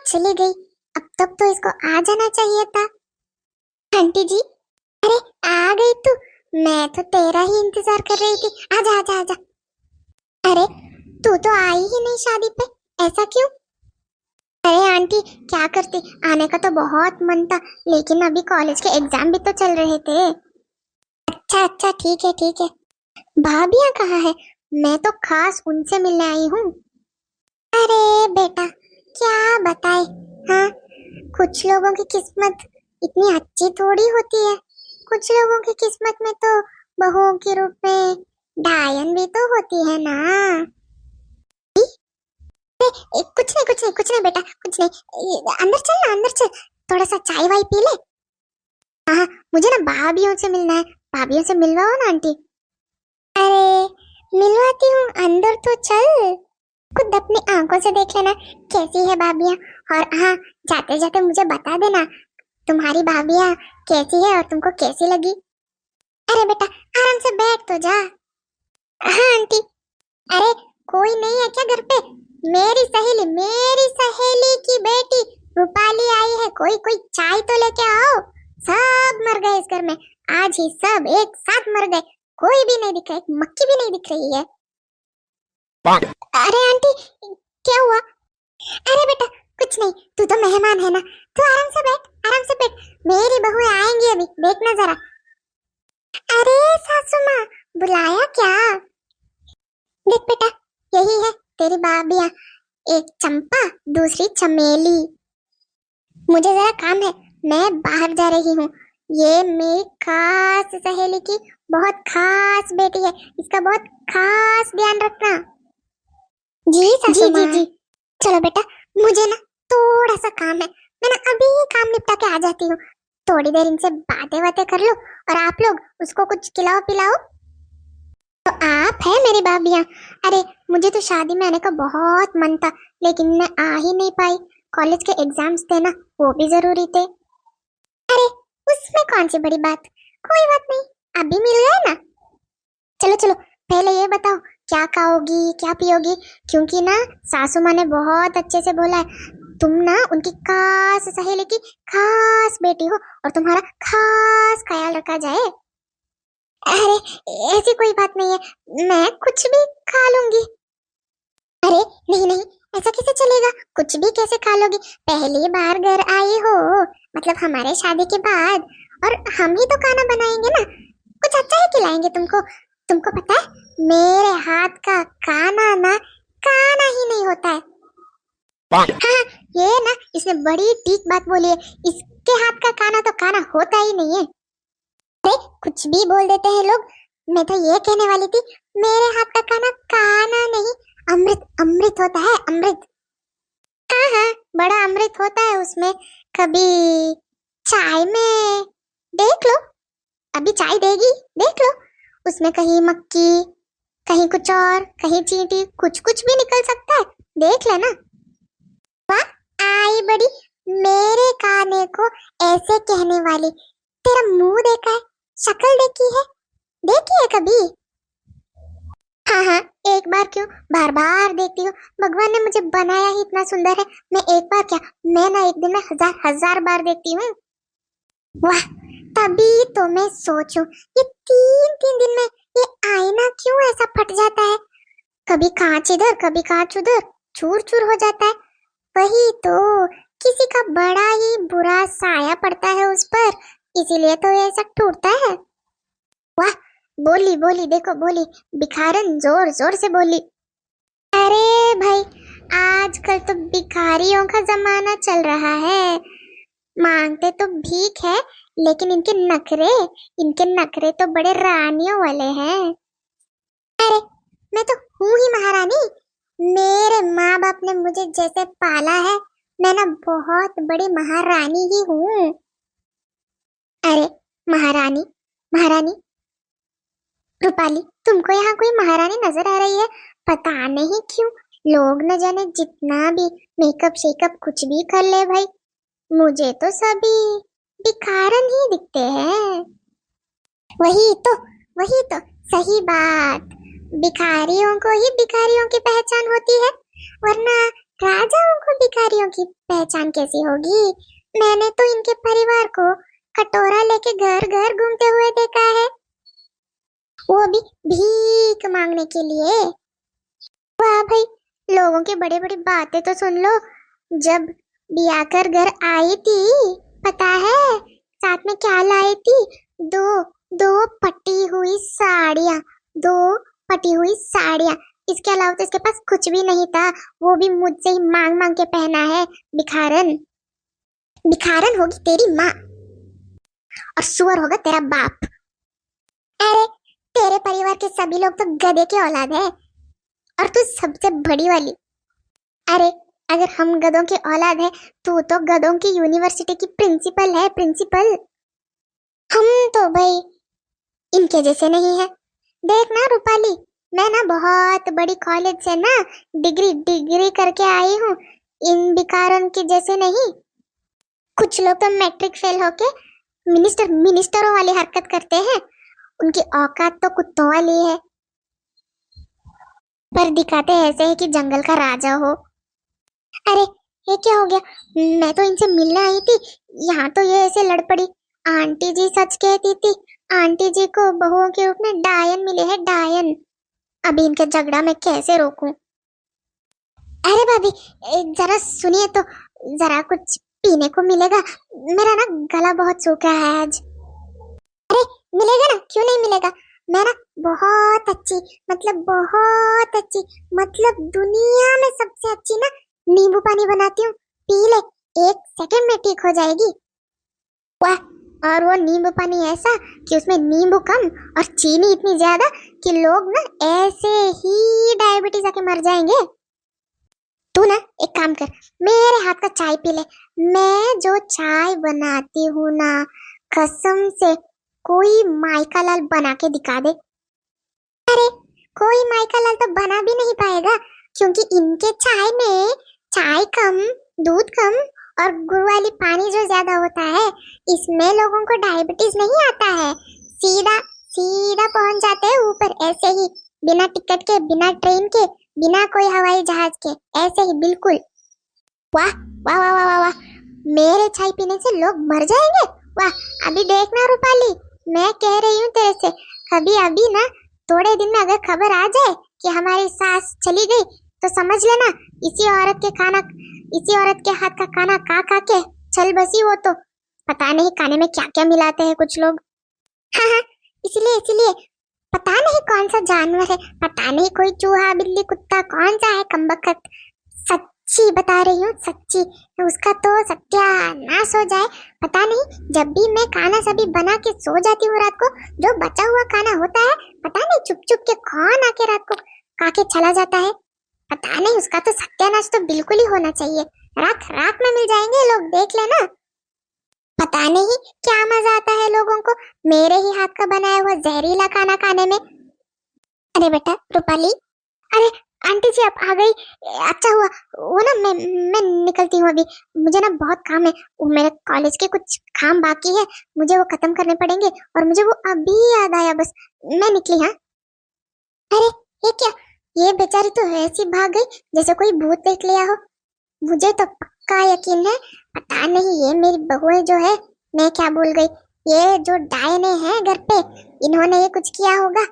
चली गई, अब तक तो इसको आ जाना चाहिए था। आंटी जी, अरे आ गई तू। मैं तो तेरा ही इंतजार कर रही थी। आजा आजा आजा। अरे तू तो आई ही नहीं शादी पे, ऐसा क्यों? अरे आंटी, क्या करती, आने का तो बहुत मन था, लेकिन अभी कॉलेज के एग्जाम भी तो चल रहे थे। अच्छा अच्छा, ठीक है ठीक है। भाभियाँ कहाँ है? मैं तो खास उनसे मिलने आई हूँ। अरे बेटा, क्या बताए। हाँ, कुछ लोगों की किस्मत इतनी अच्छी थोड़ी होती है। कुछ लोगों की किस्मत में तो बहुओं के रूप में डायन भी तो होती है ना। कुछ नहीं बेटा, कुछ नहीं। अंदर चल ना, अंदर चल, थोड़ा सा चाय वाय पी ले। हाँ, मुझे ना भाभियों से मिलना है। भाभियों से मिलवाओ ना आंटी। अरे मिलवाती हूँ, अंदर तो चल, खुद अपनी आंखों से देख लेना कैसी है भाभियाँ। और हाँ, जाते जाते मुझे बता देना तुम्हारी भाभियाँ कैसी है और तुमको कैसी लगी। अरे बेटा, आराम से बैठ तो जा। हाँ आंटी। अरे कोई नहीं है क्या घर पे? मेरी सहेली की बेटी रूपाली आई है। कोई कोई चाय तो लेके आओ। सब मर गए इस घर में, आज ही सब एक साथ मर गए। कोई भी नहीं दिख रहा, एक मक्खी भी नहीं दिख रही है। अरे आंटी, क्या हुआ? अरे बेटा कुछ नहीं, तू तो मेहमान है ना, तू आराम से बैठ, आराम से बैठ। मेरी बहुएं आएंगी अभी, देखना जरा। अरे सासू माँ, बुलाया क्या? देख बेटा, यही है तेरी भाभियाँ, एक चंपा, दूसरी चमेली। मुझे जरा काम है, मैं बाहर जा रही हूँ। ये मेरी खास सहेली की बहुत खास बेटी है, इसका बहुत खास ध्यान रखना। जी सासू माँ। जी। चलो बेटा, मुझे ना थोड़ा सा काम है, मैं ना अभी काम निपटा के आ जाती हूँ। थोड़ी देर इनसे बातें बातें कर लो और आप लोग उसको कुछ खिलाओ पिलाओ। तो आप है मेरी भाभियाँ। अरे मुझे तो शादी में आने का बहुत मन था, लेकिन मैं आ ही नहीं पाई। कॉलेज के एग्जाम्स थे ना, वो भी जरूरी थे। अरे उसमें कौन सी बड़ी बात, कोई बात नहीं, अभी मिल गए ना। चलो चलो, पहले ये बताओ क्या खाओगी क्या पियोगी, क्योंकि ना सासू माँ ने बहुत अच्छे से बोला है तुम ना उनकी खास सहेली की खास बेटी हो और तुम्हारा खास ख्याल रखा जाए। अरे ऐसी कोई बात नहीं है, मैं कुछ भी खा लूंगी। अरे नहीं नहीं, ऐसा कैसे चलेगा, कुछ भी कैसे खा लोगी? पहली बार घर आई हो, मतलब हमारे शादी के बाद, और हम ही तो खाना बनाएंगे ना, कुछ अच्छा ही खिलाएंगे तुमको। तुमको पता है मेरे हाथ का खाना ना खाना ही नहीं होता है। हाँ ये ना इसने बड़ी ठीक बात बोली है, इसके हाथ का खाना तो खाना होता ही नहीं है। अरे कुछ भी बोल देते हैं लोग। मैं तो ये कहने वाली थी, मेरे हाथ का खाना खाना नहीं, अमृत अमृत होता है, अमृत। हाँ हाँ, बड़ा अमृत होता है उसमें। कभी चाय में देख लो, अभी चाय देगी देख लो, उसमें कहीं मक्की, कहीं कुछ और, कहीं चींटी, कुछ कुछ भी निकल सकता है, देख लेना। वाह, आई बड़ी मेरे खाने को ऐसे कहने वाली। तेरा मुंह देखा है, शक्ल देखी है कभी? हाँ हाँ, एक बार क्यों, बार बार देखती हूँ। भगवान ने मुझे बनाया ही इतना सुंदर है, मैं एक बार क्या, मैं ना एक दिन में हजार हजार बार देखती हूँ। वाह, तभी तो मैं सोचूं, ये तीन तीन दिन में ये आईना क्यों ऐसा फट जाता है? कभी कांच इधर, कभी कांच उधर, चूर चूर हो जाता है। वही तो, किसी का बड़ा ही बुरा साया पड़ता है उस पर, इसीलिए तो ये ऐसा टूटता है। वाह, बोली बोली, देखो बोली, भिखारन जोर जोर से बोली। अरे भाई, आजकल तो भिखारियों का जमाना चल रहा है। मांगते तो भीख है, लेकिन इनके नखरे तो बड़े रानियों वाले हैं। अरे मैं तो हूँ ही महारानी, मेरे माँ बाप ने मुझे जैसे पाला है, मैं ना बहुत बड़ी महारानी ही हूँ। अरे महारानी, महारानी रूपाली, तुमको यहाँ कोई महारानी नजर आ रही है? पता नहीं क्यों लोग न जाने जितना भी मेकअप शेकअप कुछ भी कर ले भाई, मुझे तो सभी भिखारन ही दिखते हैं। वही तो सही बात, भिखारियों को ही भिखारियों की पहचान होती है, वरना राजाओं को भिखारियों की पहचान कैसी होगी? मैंने तो इनके परिवार को कटोरा लेके घर घर घूमते हुए देखा है, वो भी भीख मांगने के लिए। वाह भाई, लोगों की बड़ी बड़ी बातें तो सुन लो। जब बिया कर घर आई थी, पता है साथ में क्या लाई थी? दो दो पटी हुई साड़ियां, दो पटी हुई साड़ियां। इसके अलावा तो इसके पास कुछ भी नहीं था, वो भी मुझसे ही मांग मांग के पहना है। भिखारन, भिखारन होगी तेरी माँ और सुअर होगा तेरा बाप। अरे तेरे परिवार के सभी लोग तो गधे के औलाद है और तू सबसे बड़ी वाली। अरे अगर हम गधों की औलाद है, तू तो गधों की यूनिवर्सिटी की प्रिंसिपल है, प्रिंसिपल। हम तो भाई इनके जैसे नहीं है। देख ना रूपाली, मैं ना बहुत बड़ी कॉलेज से ना डिग्री डिग्री करके आई हूँ, इन बिकारों के जैसे नहीं। कुछ लोग तो मैट्रिक फेल होके मिनिस्टरों वाली हरकत करते हैं, उनकी औकात तो कुत्तों वाली है, पर दिखाते ऐसे है कि जंगल का राजा हो। अरे ये क्या हो गया? मैं तो इनसे मिलने आई थी, यहाँ तो ये ऐसे लड़ पड़ी। आंटी जी सच कहती थी, आंटी जी को बहुओं के रूप में डायन मिले हैं, डायन। अभी इनके झगड़ा मैं कैसे रोकूं? अरे भाभी जरा सुनिए तो, जरा कुछ पीने को मिलेगा? मेरा ना गला बहुत सूखा है आज। अरे मिलेगा ना, क्यों नहीं मिलेगा। मैं ना बहुत अच्छी, मतलब बहुत अच्छी, मतलब दुनिया में सबसे अच्छी ना नींबू पानी बनाती हूँ, पी ले, 1 सेकंड में ठीक हो जाएगी। वाह, और वो नींबू पानी ऐसा कि उसमें नींबू कम और चीनी इतनी ज्यादा कि लोग ना ऐसे ही डायबिटीज आके मर जाएंगे। तू ना एक काम कर, मेरे हाथ का चाय पी ले। मैं जो चाय बनाती हूँ ना, कसम से कोई माइका लाल बना के दिखा दे। अरे कोई माइका लाल तो बना भी नहीं पाएगा, क्योंकि इनके चाय में चाय कम, दूध कम और गुड़ वाली पानी जो ज्यादा होता है, इसमें लोगों को डायबिटीज नहीं आता है। सीधा सीधा पहुंच जाते हैं ऊपर, ऐसे ही, बिना टिकट के, बिना ट्रेन के, बिना कोई हवाई जहाज के, ऐसे ही बिल्कुल। वाह वाह वाह वाह वाह वाह, मेरे चाय पीने से लोग मर जाएंगे। वाह, अभी देखना रूपाली, मैं कह रही हूँ तेरे से, कभी अभी ना थोड़े दिन में अगर खबर आ जाए कि हमारी सास चली गई, तो समझ लेना इसी औरत के हाथ का खाना खा खा के चल बसी वो तो। पता नहीं खाने में क्या क्या मिलाते हैं कुछ लोग। हाँ हाँ, इसलिए पता नहीं कौन सा जानवर है, पता नहीं कोई चूहा बिल्ली कुत्ता कौन सा है कमबख्त। सच्ची बता रही हूँ, सच्ची, उसका तो सत्यानाश हो जाए। पता नहीं जब भी मैं खाना सभी बना के सो जाती हूँ रात को, जो बचा हुआ खाना होता है, पता नहीं चुप चुप के कौन आके रात को खा के चला जाता है। पता नहीं, उसका तो सत्यानाश तो बिल्कुल ही होना चाहिए। रात रात में मिल जाएंगे लोग, देख लेना। पता नहीं क्या मजा आता है लोगों को मेरे ही हाथ का बनाया हुआ जहरीला खाना खाने में। अरे बेटा रूपाली, अरे आंटी जी आप आ गई, अच्छा हुआ। वो ना मैं निकलती हूँ अभी, मुझे ना बहुत काम है, वो मेरे कॉलेज के कुछ काम बाकी है, मुझे वो खत्म करने पड़ेंगे और मुझे वो अभी याद आया, बस मैं निकली। हाँ अरे ये क्या, ये बेचारी तो ऐसी भाग गई जैसे कोई भूत देख लिया हो। मुझे तो पक्का यकीन है, पता नहीं ये मेरी बहुएं जो है, मैं क्या भूल गई, ये जो डायने हैं घर पे, इन्होंने ये कुछ किया होगा।